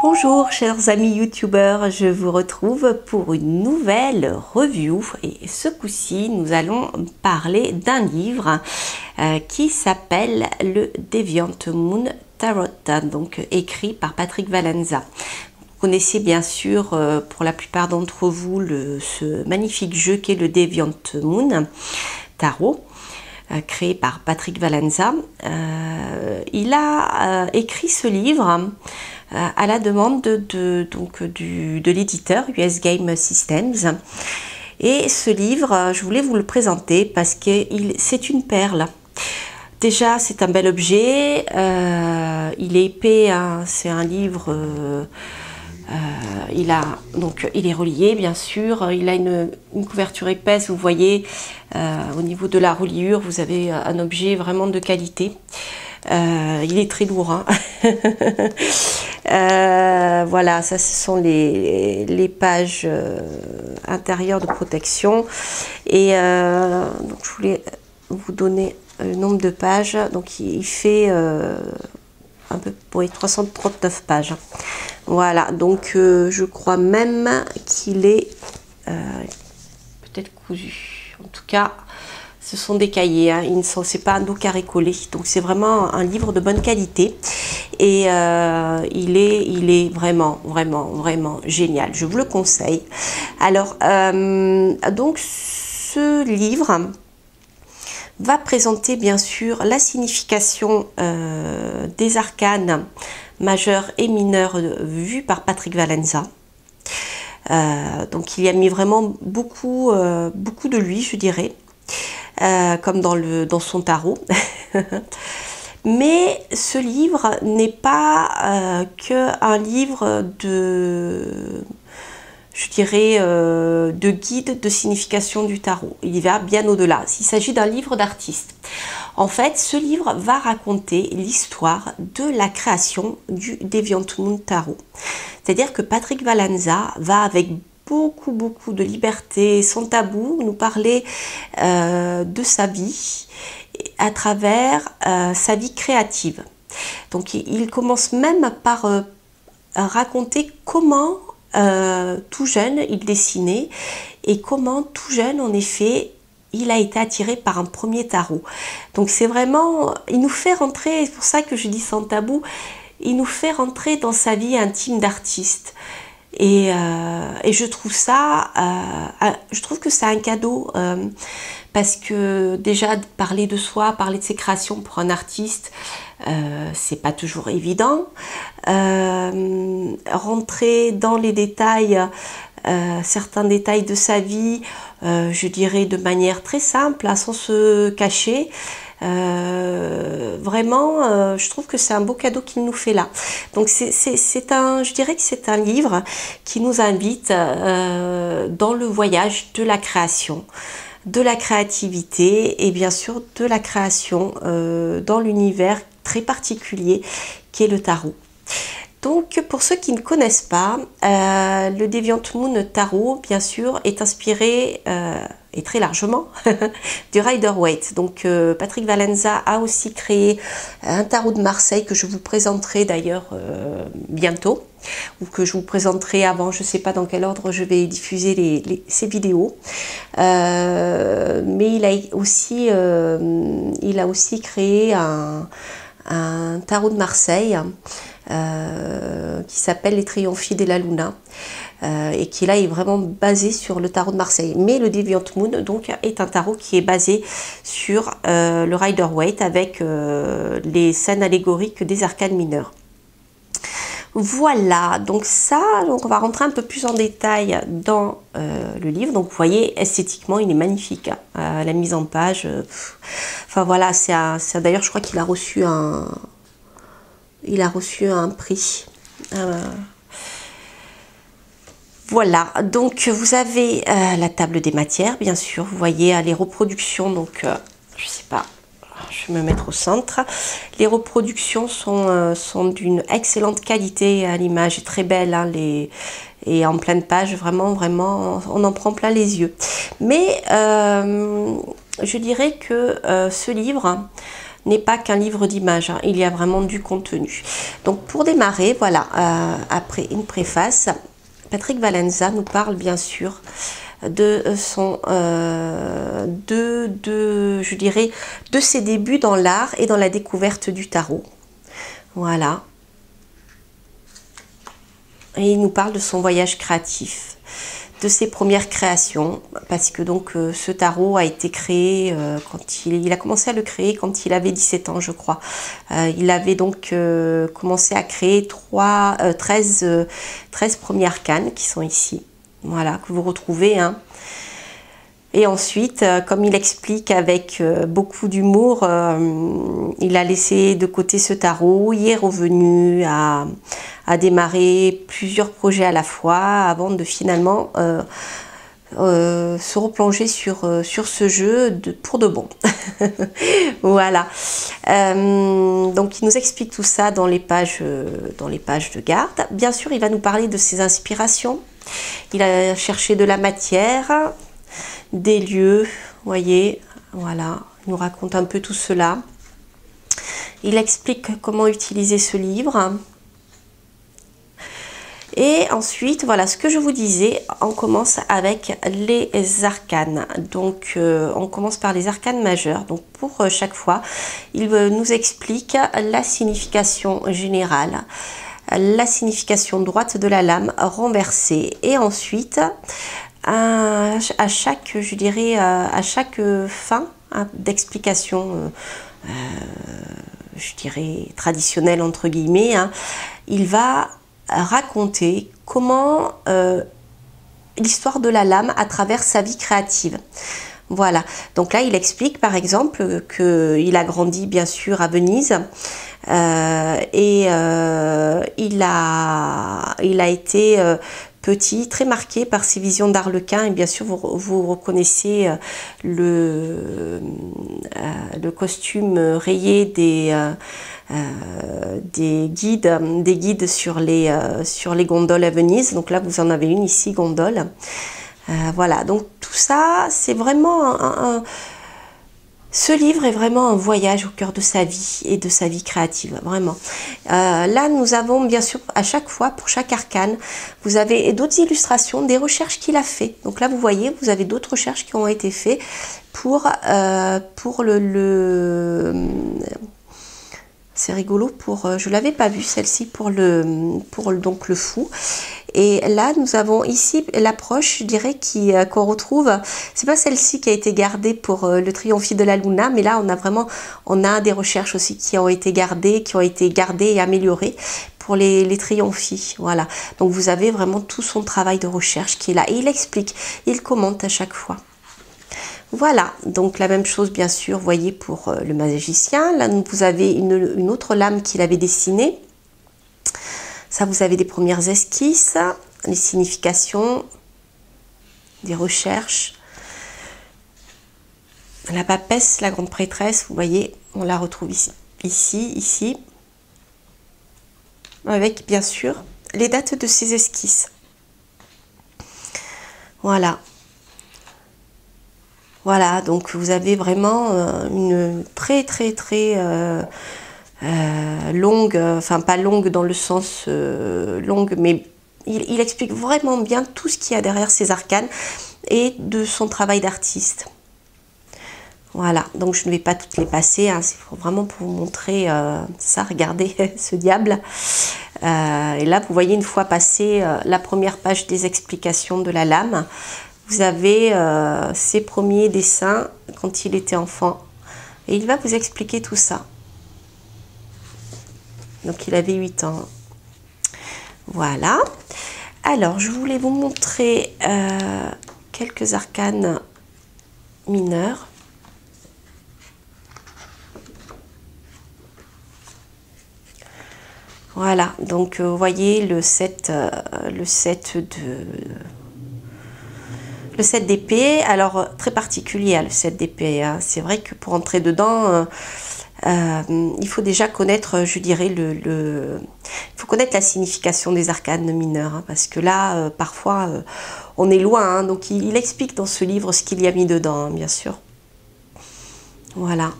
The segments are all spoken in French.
Bonjour chers amis youtubeurs, je vous retrouve pour une nouvelle review et ce coup-ci nous allons parler d'un livre qui s'appelle le Deviant Moon Tarot, donc écrit par Patrick Valenza. Vous connaissez bien sûr pour la plupart d'entre vous ce magnifique jeu qu'est le Deviant Moon Tarot. Créé par Patrick Valenza. Il a écrit ce livre à la demande de l'éditeur US Game Systems. Et ce livre, je voulais vous le présenter parce que c'est une perle. Déjà, c'est un bel objet. Il est épais, hein, c'est un livre... il est relié bien sûr, il a une couverture épaisse, vous voyez, au niveau de la reliure, vous avez un objet vraiment de qualité. Il est très lourd, hein. Voilà, ça ce sont les pages intérieures de protection. Et donc je voulais vous donner le nombre de pages. Donc il fait un peu pour 339 pages. Voilà, donc je crois même qu'il est peut-être cousu. En tout cas, ce sont des cahiers, hein. C'est pas un dos carré collé, donc c'est vraiment un livre de bonne qualité et il est vraiment génial. Je vous le conseille. Alors, donc ce livre va présenter bien sûr la signification des arcanes majeurs et mineurs vus par Patrick Valenza. Donc il y a mis vraiment beaucoup de lui, je dirais, comme dans son tarot. Mais ce livre n'est pas qu'un livre je dirais, de guide de signification du tarot. Il y va bien au-delà. Il s'agit d'un livre d'artiste. En fait, ce livre va raconter l'histoire de la création du Deviant Moon Tarot. C'est-à-dire que Patrick Valenza va avec beaucoup de liberté, sans tabou, nous parler de sa vie à travers sa vie créative. Donc il commence même par raconter comment tout jeune il dessinait et comment tout jeune en effet il a été attiré par un premier tarot. Donc c'est vraiment, il nous fait rentrer, c'est pour ça que je dis sans tabou, il nous fait rentrer dans sa vie intime d'artiste. Et je trouve ça, je trouve que c'est un cadeau parce que déjà parler de soi, parler de ses créations pour un artiste, c'est pas toujours évident. Rentrer dans les détails, certains détails de sa vie, je dirais de manière très simple, sans se cacher. Vraiment, je trouve que c'est un beau cadeau qu'il nous fait là. Donc je dirais que c'est un livre qui nous invite dans le voyage de la création, de la créativité et bien sûr de la création dans l'univers très particulier qu'est le tarot. Donc pour ceux qui ne connaissent pas, le Deviant Moon Tarot, bien sûr, est inspiré, et très largement, du Rider-Waite. Donc Patrick Valenza a aussi créé un tarot de Marseille que je vous présenterai d'ailleurs bientôt, ou que je vous présenterai avant, je ne sais pas dans quel ordre je vais diffuser ces vidéos. Mais il a aussi créé un tarot de Marseille qui s'appelle Les Trionfiers de la Luna et qui là est vraiment basé sur le tarot de Marseille. Mais le Deviant Moon donc est un tarot qui est basé sur le Rider-Waite avec les scènes allégoriques des arcanes mineurs. Voilà, donc on va rentrer un peu plus en détail dans le livre. Donc vous voyez, esthétiquement, il est magnifique, hein. La mise en page, enfin voilà, d'ailleurs je crois qu'il a reçu un prix. Voilà, donc vous avez la table des matières, bien sûr, vous voyez les reproductions, donc je sais pas, je vais me mettre au centre. Les reproductions sont d'une excellente qualité, l'image est très belle, hein, et en pleine page, vraiment, on en prend plein les yeux. Mais je dirais que ce livre n'est pas qu'un livre d'images, hein, il y a vraiment du contenu. Donc pour démarrer, voilà, après une préface, Patrick Valenza nous parle bien sûr de son je dirais de ses débuts dans l'art et dans la découverte du tarot. Voilà. Et il nous parle de son voyage créatif, de ses premières créations, parce que donc ce tarot a été créé quand il a commencé à le créer quand il avait 17 ans, je crois. Il avait donc commencé à créer 13 premiers arcanes qui sont ici, voilà, que vous retrouvez, hein. Et ensuite, comme il explique avec beaucoup d'humour, il a laissé de côté ce tarot, il est revenu à démarrer plusieurs projets à la fois avant de finalement se replonger sur ce jeu pour de bon. Voilà. Donc il nous explique tout ça dans les pages de garde. Bien sûr, il va nous parler de ses inspirations. Il a cherché de la matière, des lieux, voyez, voilà, il nous raconte un peu tout cela. Il explique comment utiliser ce livre. Et ensuite, voilà, ce que je vous disais, on commence avec les arcanes. Donc, on commence par les arcanes majeures. Donc, pour chaque fois, il nous explique la signification générale, la signification droite de la lame renversée. Et ensuite, à chaque, je dirais, à chaque fin d'explication, je dirais, traditionnelle, entre guillemets, hein, il va raconter comment l'histoire de la lame à travers sa vie créative. Voilà, donc là il explique par exemple qu'il a grandi bien sûr à Venise et il a été petit, très marqué par ses visions d'Arlequin, et bien sûr vous reconnaissez le costume rayé des guides sur les gondoles à Venise. Donc là vous en avez une ici, gondole. Voilà, donc tout ça c'est vraiment ce livre est vraiment un voyage au cœur de sa vie et de sa vie créative, vraiment. Là, nous avons bien sûr, à chaque fois, pour chaque arcane, vous avez d'autres illustrations, des recherches qu'il a fait. Donc là, vous voyez, vous avez d'autres recherches qui ont été faites pour c'est rigolo, je l'avais pas vu celle-ci pour donc le fou. Et là, nous avons ici l'approche, je dirais, qu'on retrouve. C'est pas celle-ci qui a été gardée pour le Trionfi de la Luna, mais là, on a des recherches aussi qui ont été gardées et améliorées pour les Trionfi. Voilà. Donc, vous avez vraiment tout son travail de recherche qui est là. Et il explique, il commente à chaque fois. Voilà, donc la même chose bien sûr, vous voyez, pour le magicien. Là, vous avez une autre lame qu'il avait dessinée. Ça, vous avez des premières esquisses, les significations, des recherches. La papesse, la grande prêtresse, vous voyez, on la retrouve ici, avec bien sûr les dates de ces esquisses. Voilà. Voilà, donc vous avez vraiment une très longue, enfin pas longue dans le sens longue, mais il explique vraiment bien tout ce qu'il y a derrière ces arcanes et de son travail d'artiste. Voilà, donc je ne vais pas toutes les passer, hein, c'est vraiment pour vous montrer ça, regardez ce diable. Et là, vous voyez, une fois passé la première page des explications de la lame, vous avez ses premiers dessins quand il était enfant. Et il va vous expliquer tout ça. Donc il avait 8 ans. Voilà. Alors, je voulais vous montrer quelques arcanes mineurs. Voilà, donc vous voyez le set d'épée, alors très particulier, le set d'épée, hein. C'est vrai que pour entrer dedans, il faut déjà connaître, je dirais, il faut connaître la signification des arcanes mineurs, hein, parce que là, parfois, on est loin, hein. Donc il explique dans ce livre ce qu'il y a mis dedans, hein, bien sûr. Voilà.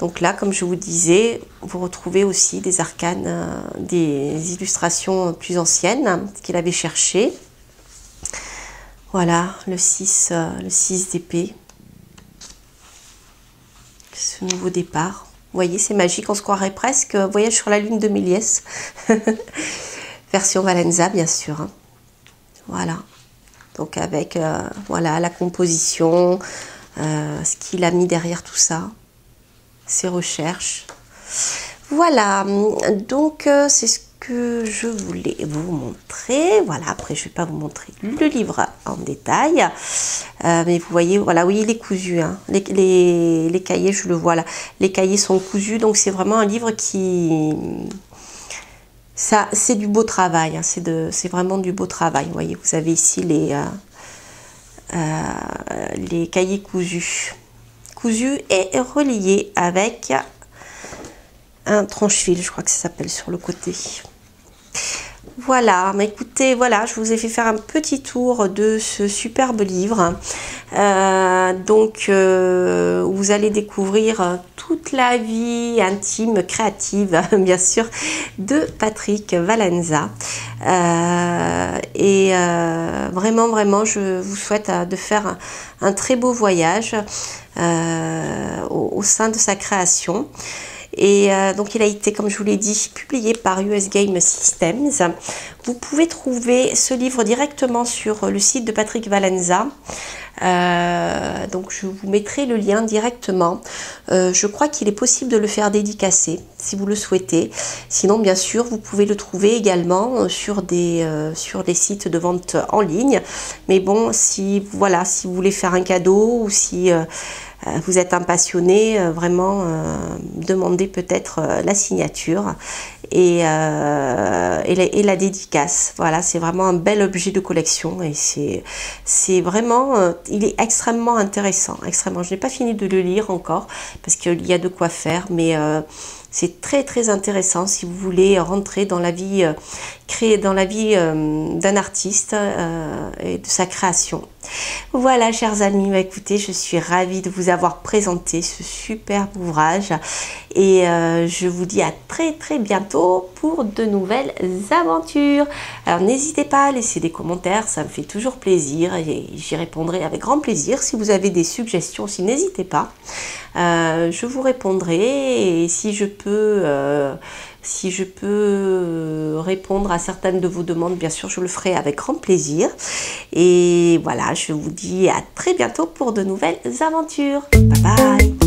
Donc là, comme je vous disais, vous retrouvez aussi des arcanes, des illustrations plus anciennes qu'il avait cherché. Voilà, le 6 d'épée. Ce nouveau départ. Vous voyez, c'est magique, on se croirait presque voyage sur la lune de Méliès. Version Valenza, bien sûr. Hein. Voilà. Donc avec voilà, la composition, ce qu'il a mis derrière tout ça, ses recherches. Voilà, donc c'est ce que je voulais vous montrer. Voilà, après je ne vais pas vous montrer le livre en détail. Mais vous voyez, voilà, oui, il est cousu. Hein. Les cahiers, je le vois là. Les cahiers sont cousus, donc c'est vraiment un livre qui... Ça, c'est du beau travail. Hein. C'est vraiment du beau travail. Vous voyez, vous avez ici les cahiers cousus. Cousus et reliés avec un tranche-fil, je crois que ça s'appelle sur le côté. Voilà, mais écoutez, voilà, je vous ai fait faire un petit tour de ce superbe livre. Vous allez découvrir toute la vie intime, créative, bien sûr, de Patrick Valenza. Vraiment, je vous souhaite de faire un très beau voyage au sein de sa création. Et donc il a été, comme je vous l'ai dit, publié par US Game Systems. Vous pouvez trouver ce livre directement sur le site de Patrick Valenza. Donc je vous mettrai le lien directement. Je crois qu'il est possible de le faire dédicacer si vous le souhaitez. Sinon, bien sûr, vous pouvez le trouver également sur des sites de vente en ligne. Mais bon, si vous voulez faire un cadeau ou si vous êtes un passionné, vraiment demandez peut-être la signature et la dédicace. Voilà, c'est vraiment un bel objet de collection et c'est vraiment, il est extrêmement intéressant, extrêmement. Je n'ai pas fini de le lire encore parce qu'il y a de quoi faire, mais c'est très très intéressant si vous voulez rentrer dans la vie, d'un artiste et de sa création. Voilà, chers amis, bah, écoutez, je suis ravie de vous avoir présenté ce superbe ouvrage et je vous dis à très très bientôt pour de nouvelles aventures. Alors n'hésitez pas à laisser des commentaires, ça me fait toujours plaisir et j'y répondrai avec grand plaisir. Si vous avez des suggestions aussi, n'hésitez pas. Je vous répondrai et si je peux répondre à certaines de vos demandes, bien sûr, je le ferai avec grand plaisir. Et voilà, je vous dis à très bientôt pour de nouvelles aventures. Bye bye!